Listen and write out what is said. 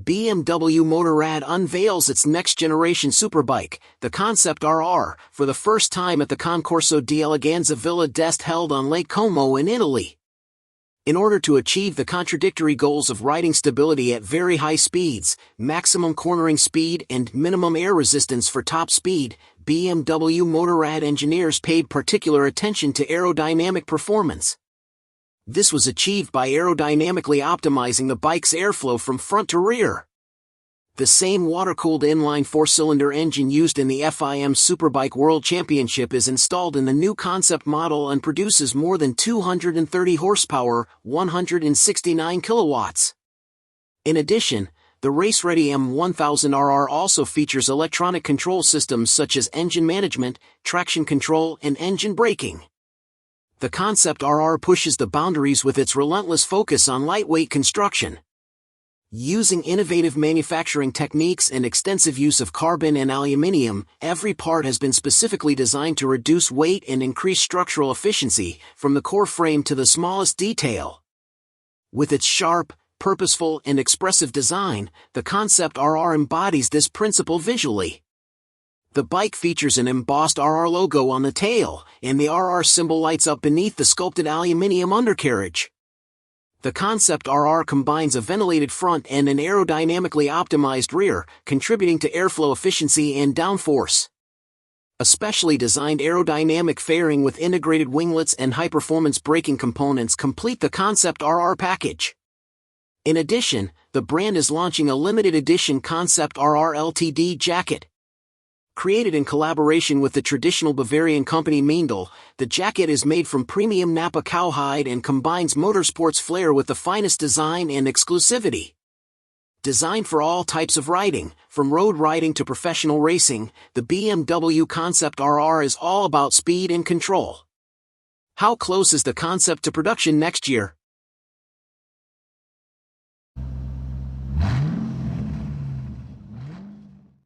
BMW Motorrad unveils its next-generation superbike, the Concept RR, for the first time at the Concorso di Eleganza Villa d'Este held on Lake Como in Italy. In order to achieve the contradictory goals of riding stability at very high speeds, maximum cornering speed and minimum air resistance for top speed, BMW Motorrad engineers paid particular attention to aerodynamic performance. This was achieved by aerodynamically optimizing the bike's airflow from front to rear. The same water-cooled inline four-cylinder engine used in the FIM Superbike World Championship is installed in the new concept model and produces more than 230 horsepower, 169 kilowatts. In addition, the race-ready M1000RR also features electronic control systems such as engine management, traction control, and engine braking. The Concept RR pushes the boundaries with its relentless focus on lightweight construction. Using innovative manufacturing techniques and extensive use of carbon and aluminium, every part has been specifically designed to reduce weight and increase structural efficiency, from the core frame to the smallest detail. With its sharp, purposeful, and expressive design, the Concept RR embodies this principle visually. The bike features an embossed RR logo on the tail, and the RR symbol lights up beneath the sculpted aluminium undercarriage. The Concept RR combines a ventilated front and an aerodynamically optimized rear, contributing to airflow efficiency and downforce. A specially designed aerodynamic fairing with integrated winglets and high-performance braking components complete the Concept RR package. In addition, the brand is launching a limited edition Concept RR LTD jacket. Created in collaboration with the traditional Bavarian company Meindl, the jacket is made from premium Napa cowhide and combines motorsports flair with the finest design and exclusivity. Designed for all types of riding, from road riding to professional racing, the BMW Concept RR is all about speed and control. How close is the concept to production next year?